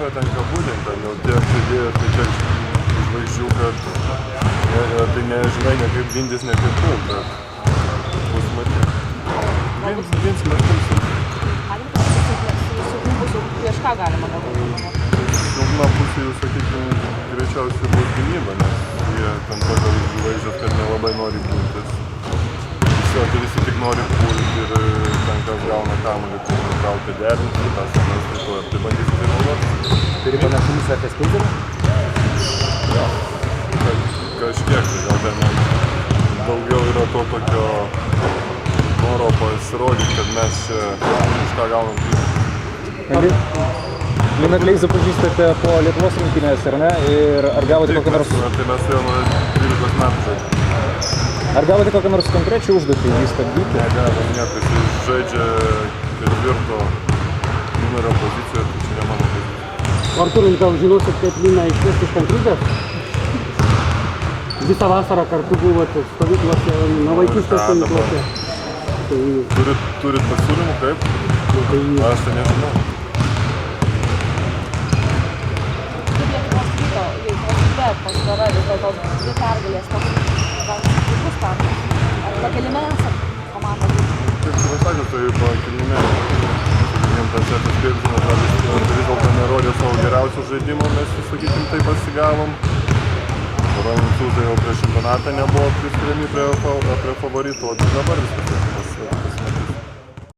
nėra ten ką būdint, ten jau tiek žaidėjų, tai tiek žvaigždžių, kad tai nežinai, ne kaip gindys, ne kaip tu, bet bus matyti. Vins metus. Prieš ką galima galbūt? Silpna pusė jų, sakykime, greičiausiai bus gynyba, nes jie ten tokios žvaigždės, kad nelabai nori pultis. Visi tik nori pulti ir ten kas gauna kamuolį, tai nutraukti derinti, tas mes tai to ir tai bandysim tai naudoti. Turi panašumus apie Spilberį? Jo, kažkiek, tai gal ten daugiau yra to tokio noro pasirodyti, kad mes iš ką gaunam prizą. Liną Kleizą pažįstate po Lietuvos rinktinės, ar ne? Ir ar gavote kokią nors... Tai mes jau nuo 12 metų žaidžiame. Ar gavote kokią nors konkrečią užduotį jį stabdyti? Negavom nieko, jis žaidžia 4 numerio pozicijoje, tai čia ne mano pozicija. Artūrai, gal žinosit, kaip Liną išvesti iš kantrybės? Visą vasarą kartu buvote stovyklose, nuo vaikystės stovyklose. Turit pasiūlymų, kaip? Aš tai nežinau. Pasvara vis dėlto 2 pergalės, toks puikus startas. Ar pakelime esat komanda? Kaip čia pasakė, tai pakelime. Jiem tas setas Pirzinas vis dėlto nerodė savo geriausio žaidimo, mes, sakykim, tai pasigavom. Prancūzai jau prieš čempionatą nebuvo priskiriami prie favorito, o dabar viskas.